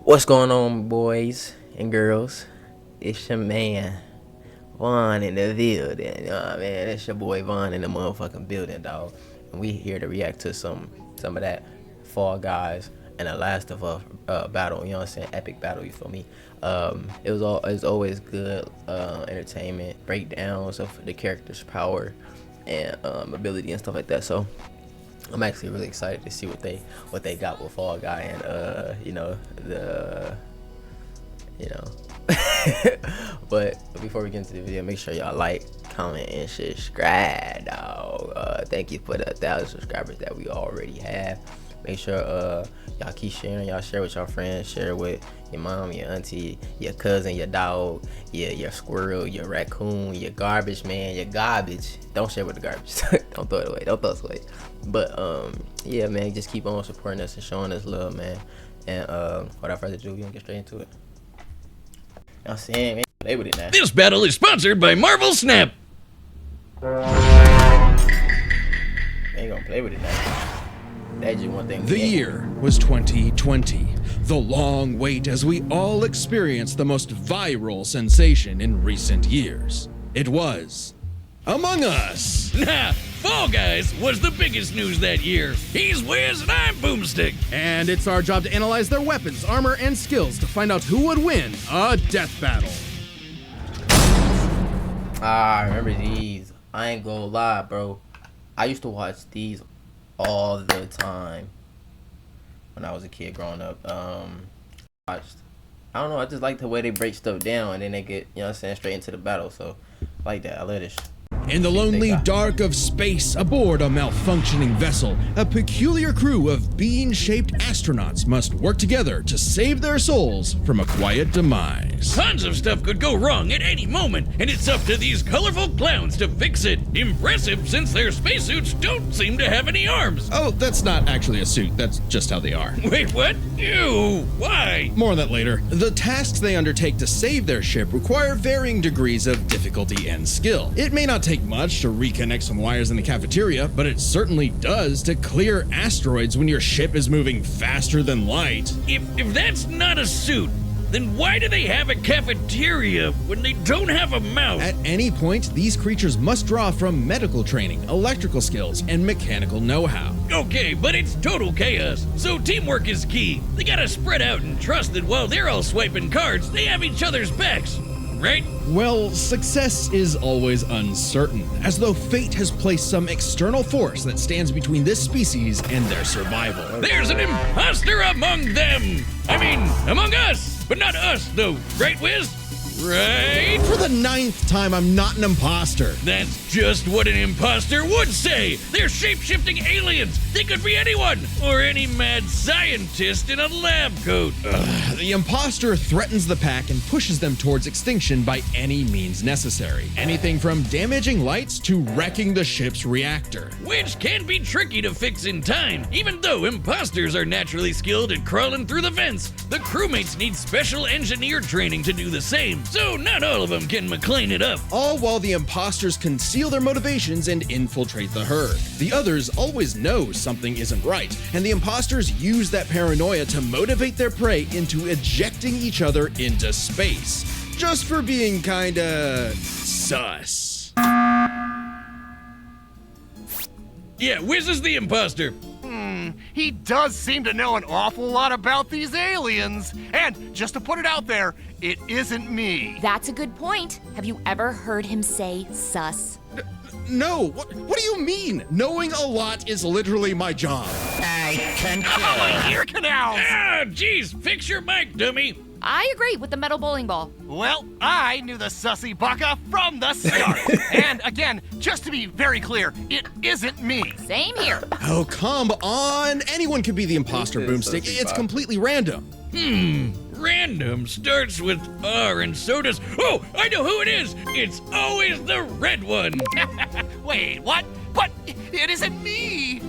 What's going on, boys and girls? It's your man, Vaughn in the building. You know what I mean? It's your boy Vaughn in the motherfucking building, dog. And we here to react to some of that Fall Guys and the Last of Us battle. You know what I'm saying? Epic battle. You feel me? It's always good entertainment, breakdowns of the character's power and ability and stuff like that. So I'm actually really excited to see what they got with Fall Guy and but before we get into the video, make sure y'all like, comment, and subscribe, dog. Thank you for the 1,000 subscribers that we already have. Make sure y'all keep sharing. Y'all share with your friends, share with your mom, your auntie, your cousin, your dog, your squirrel, your raccoon, your garbage man, your garbage. Don't share with the garbage. Don't throw it away. Don't throw it away. But yeah, man, just keep on supporting us and showing us love, man. And without further ado, we gonna get straight into it. I'm saying, man, play with it now. This battle is sponsored by Marvel Snap. Ain't gonna play with it now. That's just one thing. The year was 2020. The long wait as we all experienced the most viral sensation in recent years. It was Among Us. Nah, Fall Guys was the biggest news that year. He's Wiz and I'm Boomstick. And it's our job to analyze their weapons, armor, and skills to find out who would win a death battle. I remember these. I ain't gonna lie, bro. I used to watch these all the time when I was a kid growing up. I don't know, I just like the way they break stuff down and then they get, you know what I'm saying, straight into the battle. So like that, I love this. In the lonely dark of space, aboard a malfunctioning vessel, a peculiar crew of bean-shaped astronauts must work together to save their souls from a quiet demise. Tons of stuff could go wrong at any moment, and it's up to these colorful clowns to fix it. Impressive, since their spacesuits don't seem to have any arms. Oh, that's not actually a suit, that's just how they are. Wait, what? Ew, why? More on that later. The tasks they undertake to save their ship require varying degrees of difficulty and skill. It may not take much to reconnect some wires in the cafeteria, but it certainly does to clear asteroids when your ship is moving faster than light. If that's not a suit, then why do they have a cafeteria when they don't have a mouth? At any point, these creatures must draw from medical training, electrical skills, and mechanical know-how. Okay, but it's total chaos, so teamwork is key. They gotta spread out and trust that while they're all swiping cards, they have each other's backs, right? Well, success is always uncertain, as though fate has placed some external force that stands between this species and their survival. There's an imposter among them! I mean, among us! But not us, though, right, Wiz? Right? For the 9th time, I'm not an imposter. That's just what an imposter would say. They're shape-shifting aliens. They could be anyone, or any mad scientist in a lab coat. The imposter threatens the pack and pushes them towards extinction by any means necessary. Anything from damaging lights to wrecking the ship's reactor. Which can be tricky to fix in time. Even though imposters are naturally skilled at crawling through the vents, the crewmates need special engineer training to do the same. So not all of them can McLean it up. All while the imposters conceal their motivations and infiltrate the herd. The others always know something isn't right, and the imposters use that paranoia to motivate their prey into ejecting each other into space. Just for being kinda sus. Yeah, Wiz is the imposter. He does seem to know an awful lot about these aliens. And just to put it out there, it isn't me. That's a good point. Have you ever heard him say sus? No, what do you mean? Knowing a lot is literally my job. Oh, my ear canals! Ah, jeez, fix your mic, dummy. I agree with the metal bowling ball. Well, I knew the sussy baka from the start. And again, just to be very clear, it isn't me. Same here. Oh, come on. Anyone could be the imposter, Boomstick. It's completely random. Random starts with R and so does... Oh, I know who it is. It's always the red one. Wait, what? But it isn't me.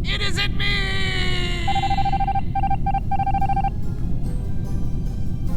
It isn't me.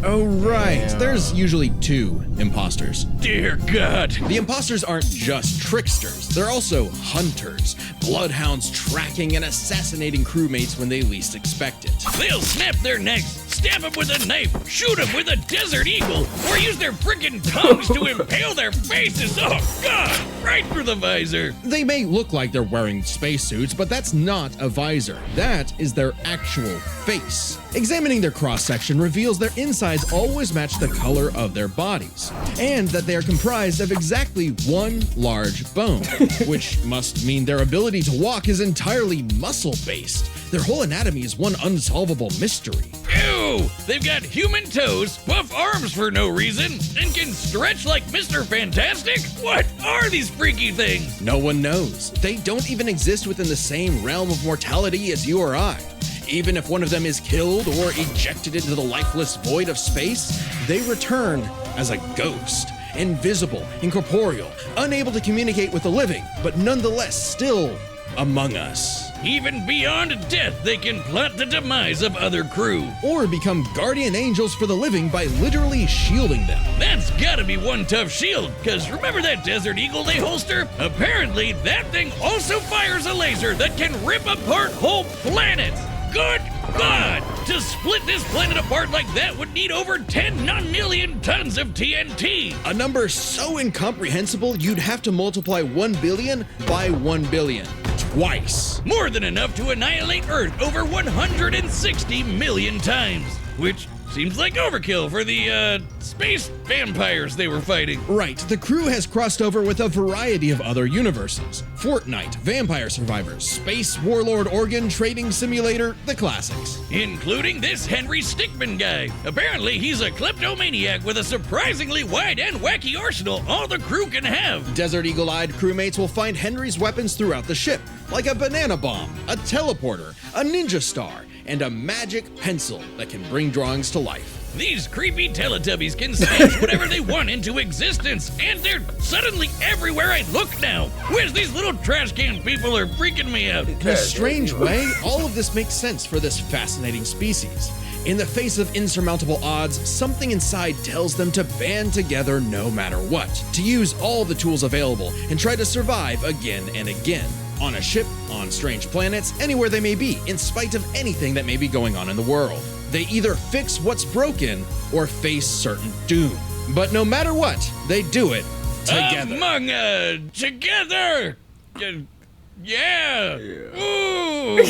Oh, right. There's usually 2 imposters. Dear God. The imposters aren't just tricksters, they're also hunters, bloodhounds tracking and assassinating crewmates when they least expect it. They'll snap their necks, stab him with a knife, shoot him with a Desert Eagle, or use their freaking tongues to impale their faces. Oh, God! Right through the visor. They may look like they're wearing spacesuits, but that's not a visor. That is their actual face. Examining their cross-section reveals their insides always match the color of their bodies, and that they are comprised of exactly one large bone, which must mean their ability to walk is entirely muscle-based. Their whole anatomy is one unsolvable mystery. Ew! They've got human toes, buff arms for no reason, and can stretch like Mr. Fantastic? What are these freaky things? No one knows. They don't even exist within the same realm of mortality as you or I. Even if one of them is killed or ejected into the lifeless void of space, they return as a ghost, invisible, incorporeal, unable to communicate with the living, but nonetheless still among us. Even beyond death, they can plot the demise of other crew. Or become guardian angels for the living by literally shielding them. That's gotta be one tough shield, cause remember that Desert Eagle they holster? Apparently, that thing also fires a laser that can rip apart whole planets. Good God! To split this planet apart like that would need over 10 non-million tons of TNT! A number so incomprehensible you'd have to multiply 1 billion by 1 billion. Twice. More than enough to annihilate Earth over 160 million times. Which seems like overkill for the, space vampires they were fighting. Right, the crew has crossed over with a variety of other universes. Fortnite, Vampire Survivors, Space Warlord Organ Trading Simulator, the classics. Including this Henry Stickmin guy. Apparently he's a kleptomaniac with a surprisingly wide and wacky arsenal all the crew can have. Desert Eagle-eyed crewmates will find Henry's weapons throughout the ship, like a banana bomb, a teleporter, a ninja star, and a magic pencil that can bring drawings to life. These creepy Teletubbies can smash whatever they want into existence, and they're suddenly everywhere I look now. Where's these little trash can people are freaking me out? In a strange way, all of this makes sense for this fascinating species. In the face of insurmountable odds, something inside tells them to band together no matter what, to use all the tools available and try to survive again and again. On a ship, on strange planets, anywhere they may be, in spite of anything that may be going on in the world. They either fix what's broken or face certain doom. But no matter what, they do it together. Together! Yeah! Ooh!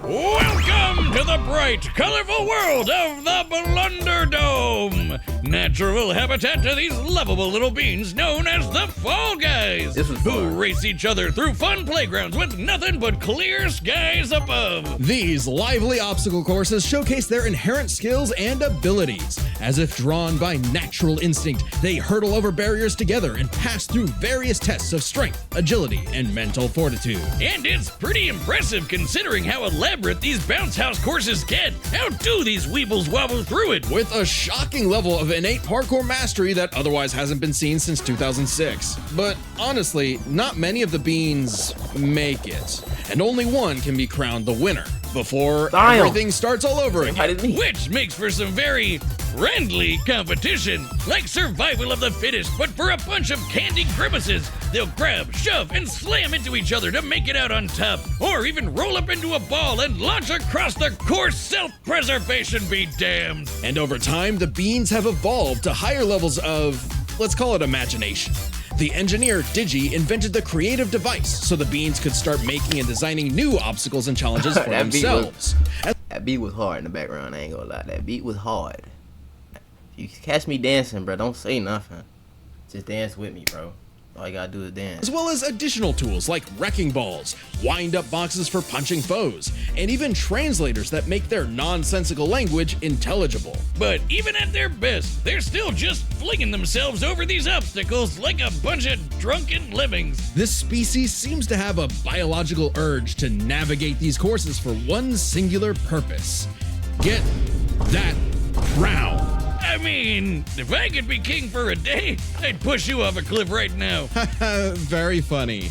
Welcome to the bright, colorful world of the Blunderdome! Natural habitat to these lovable little beings known as the Fall Guys, who race each other through fun playgrounds with nothing but clear skies above. These lively obstacle courses showcase their inherent skills and abilities. As if drawn by natural instinct, they hurtle over barriers together and pass through various tests of strength, agility, and mental fortitude. And it's pretty impressive considering how elaborate these bounce house courses get. How do these weebles wobble through it? With a shocking level of innate parkour mastery that otherwise hasn't been seen since 2006. But honestly, not many of the beans make it, and only one can be crowned the winner before everything starts all over again. Which makes for some very friendly competition, like survival of the fittest, but for a bunch of candy grimaces. They'll grab, shove, and slam into each other to make it out on top, or even roll up into a ball and launch across the course. Self-preservation be damned. And over time, the beans have evolved to higher levels of, let's call it imagination. The engineer, Digi, invented the creative device so the beans could start making and designing new obstacles and challenges for themselves. That beat was hard in the background, I ain't gonna lie. That beat was hard. If you catch me dancing, bro, don't say nothing. Just dance with me, bro. All you gotta do is dance. As well as additional tools like wrecking balls, wind-up boxes for punching foes, and even translators that make their nonsensical language intelligible. But even at their best, they're still just flinging themselves over these obstacles like a bunch of drunken lemmings. This species seems to have a biological urge to navigate these courses for one singular purpose. Get that crown. I mean, if I could be king for a day, I'd push you off a cliff right now. Very funny.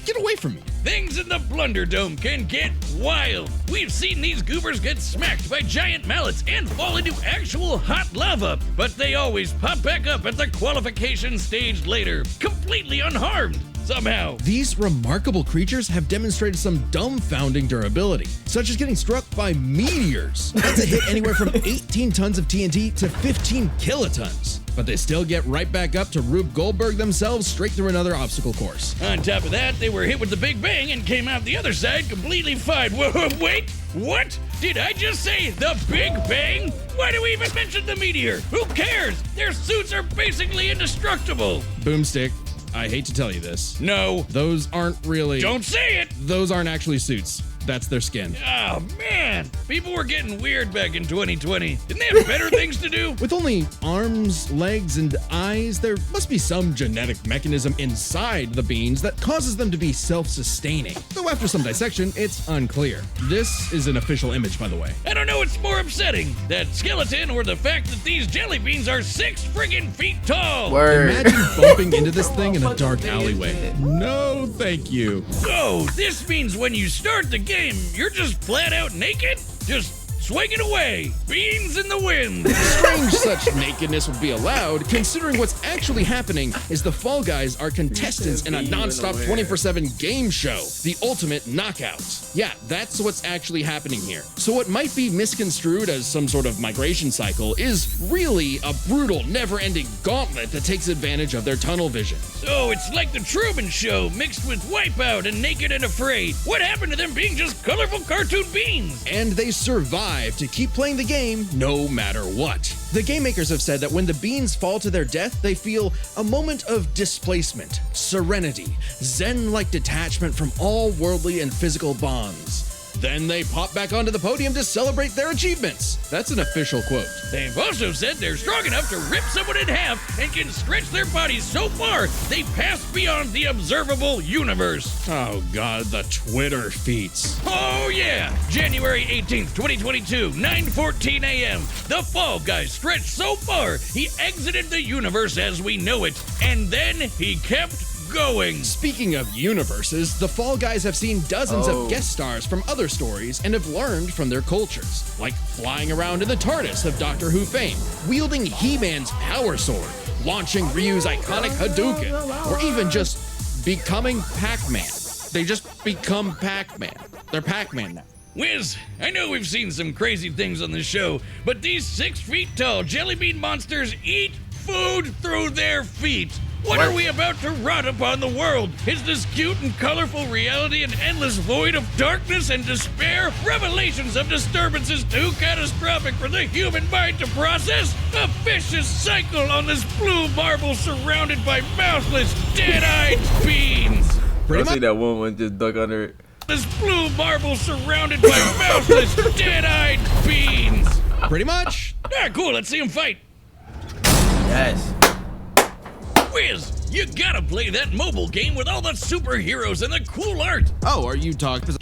Get away from me. Things in the Blunderdome can get wild. We've seen these goobers get smacked by giant mallets and fall into actual hot lava, but they always pop back up at the qualification stage later, completely unharmed. somehow. These remarkable creatures have demonstrated some dumbfounding durability, such as getting struck by meteors. That's a hit anywhere from 18 tons of TNT to 15 kilotons. But they still get right back up to Rube Goldberg themselves straight through another obstacle course. On top of that, they were hit with the Big Bang and came out the other side completely fine. Whoa, wait, what? Did I just say the Big Bang? Why do we even mention the meteor? Who cares? Their suits are basically indestructible. Boomstick, I hate to tell you this. No. Those aren't really... Don't say it! Those aren't actually suits. That's their skin. Oh, man. People were getting weird back in 2020. Didn't they have better things to do? With only arms, legs, and eyes, there must be some genetic mechanism inside the beans that causes them to be self-sustaining. Though after some dissection, it's unclear. This is an official image, by the way. I don't know what's more upsetting, that skeleton or the fact that these jelly beans are 6 friggin' feet tall. Word. Imagine bumping into this thing in a dark alleyway. No, thank you. So, this means when you start the game, you're just flat out naked? Just swinging away, beans in the wind. Strange such nakedness would be allowed, considering what's actually happening is the Fall Guys are contestants in a non-stop 24/7 game show, the Ultimate Knockout. Yeah, that's what's actually happening here. So what might be misconstrued as some sort of migration cycle is really a brutal, never-ending gauntlet that takes advantage of their tunnel vision. So, it's like the Truman Show mixed with Wipeout and Naked and Afraid. What happened to them being just colorful cartoon beans? And they survive to keep playing the game no matter what. The game makers have said that when the beans fall to their death, they feel a moment of displacement, serenity, zen-like detachment from all worldly and physical bonds. Then they pop back onto the podium to celebrate their achievements. That's an official quote. They've also said they're strong enough to rip someone in half and can stretch their bodies so far they pass beyond the observable universe. Oh god, the Twitter feats. Oh yeah! January 18th, 2022, 9:14 a.m. The Fall Guy stretched so far he exited the universe as we know it, and then he kept going. Speaking of universes, the Fall Guys have seen dozens of guest stars from other stories and have learned from their cultures, like flying around in the TARDIS of Doctor Who fame, wielding He-Man's power sword, launching Ryu's iconic Hadouken, or even just becoming Pac-Man. They just become Pac-Man. They're Pac-Man now. Wiz, I know we've seen some crazy things on the show, but these 6 feet tall jelly bean monsters eat food through their feet. What are we about to rot upon the world? Is this cute and colorful reality an endless void of darkness and despair? Revelations of disturbances too catastrophic for the human mind to process? A vicious cycle on this blue marble surrounded by mouthless, dead-eyed beans. I see that woman just duck under it. This blue marble surrounded by mouthless, dead-eyed beans. Pretty much. Ah, cool, let's see them fight. Yes. Wiz, you gotta play that mobile game with all the superheroes and the cool art. Oh, are you talking?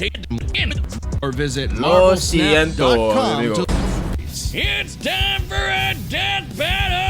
Or visit Lo siento, marvelsnap.com amigo. to... It's time for a death battle!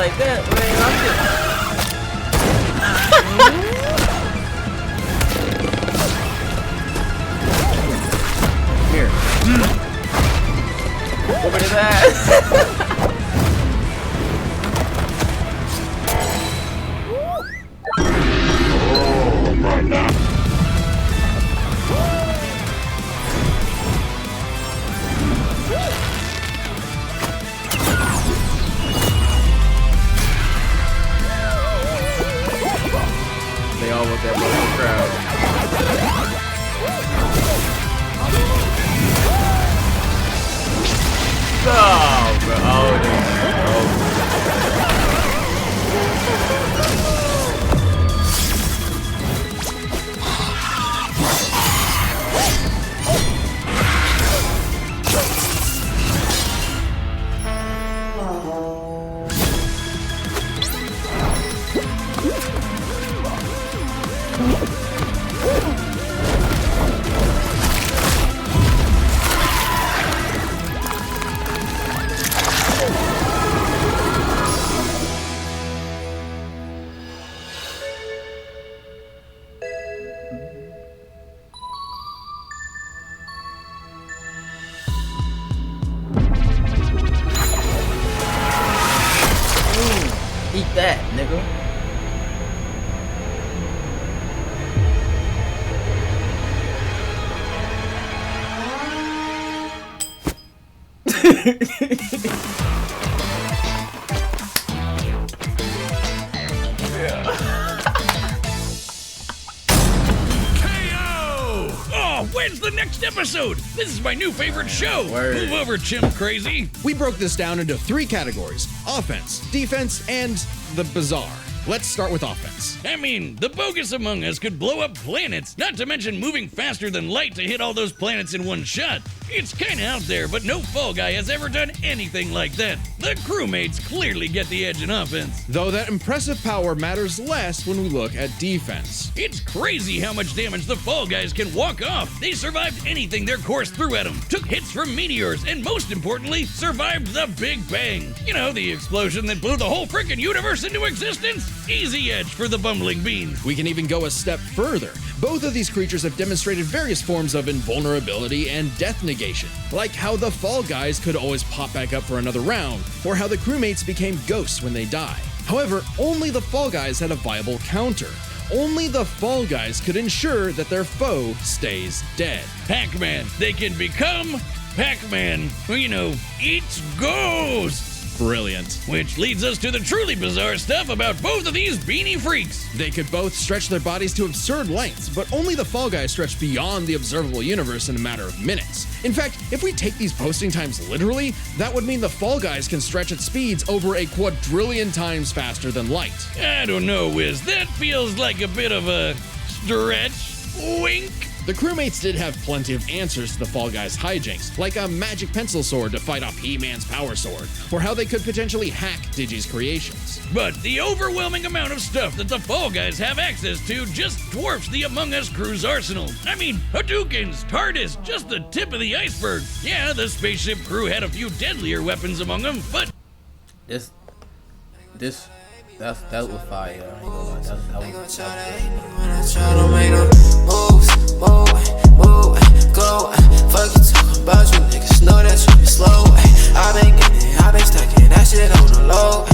like that, man. I'm just... Here. Over to that. They all want that local crowd. Oh, bro. Oh, eat that, nigga. Oh, when's the next episode? This is my new favorite show. Word. Move over, Chimp Crazy. We broke this down into 3 categories: offense, defense, and the bizarre. Let's start with offense. I mean, the bogus Among Us could blow up planets, not to mention moving faster than light to hit all those planets in one shot. It's kinda out there, but no Fall Guy has ever done anything like that. The crewmates clearly get the edge in offense. Though that impressive power matters less when we look at defense. It's crazy how much damage the Fall Guys can walk off. They survived anything their course threw at them, took hits from meteors, and most importantly, survived the Big Bang. You know, the explosion that blew the whole frickin' universe into existence? Easy edge for the bumbling beans. We can even go a step further. Both of these creatures have demonstrated various forms of invulnerability and death negation, like how the Fall Guys could always pop back up for another round, or how the crewmates became ghosts when they die. However, only the Fall Guys had a viable counter. Only the Fall Guys could ensure that their foe stays dead. Pac-Man, they can become Pac-Man, who, you know, eats ghosts. Brilliant. Which leads us to the truly bizarre stuff about both of these beanie freaks. They could both stretch their bodies to absurd lengths, but only the Fall Guys stretch beyond the observable universe in a matter of minutes. In fact, if we take these posting times literally, that would mean the Fall Guys can stretch at speeds over a quadrillion times faster than light. I don't know, Wiz. That feels like a bit of a stretch. Wink. The crewmates did have plenty of answers to the Fall Guys' hijinks, like a magic pencil sword to fight off He-Man's power sword, or how they could potentially hack Digi's creations. But the overwhelming amount of stuff that the Fall Guys have access to just dwarfs the Among Us crew's arsenal. I mean, Hadoukens, TARDIS, just the tip of the iceberg. Yeah, the spaceship crew had a few deadlier weapons among them, but That was fire. I ain't gonna lie. That was When I try to make them move, go. Fuck you talking about, you niggas know that you be slow. I been getting, I been stacking that shit on the low.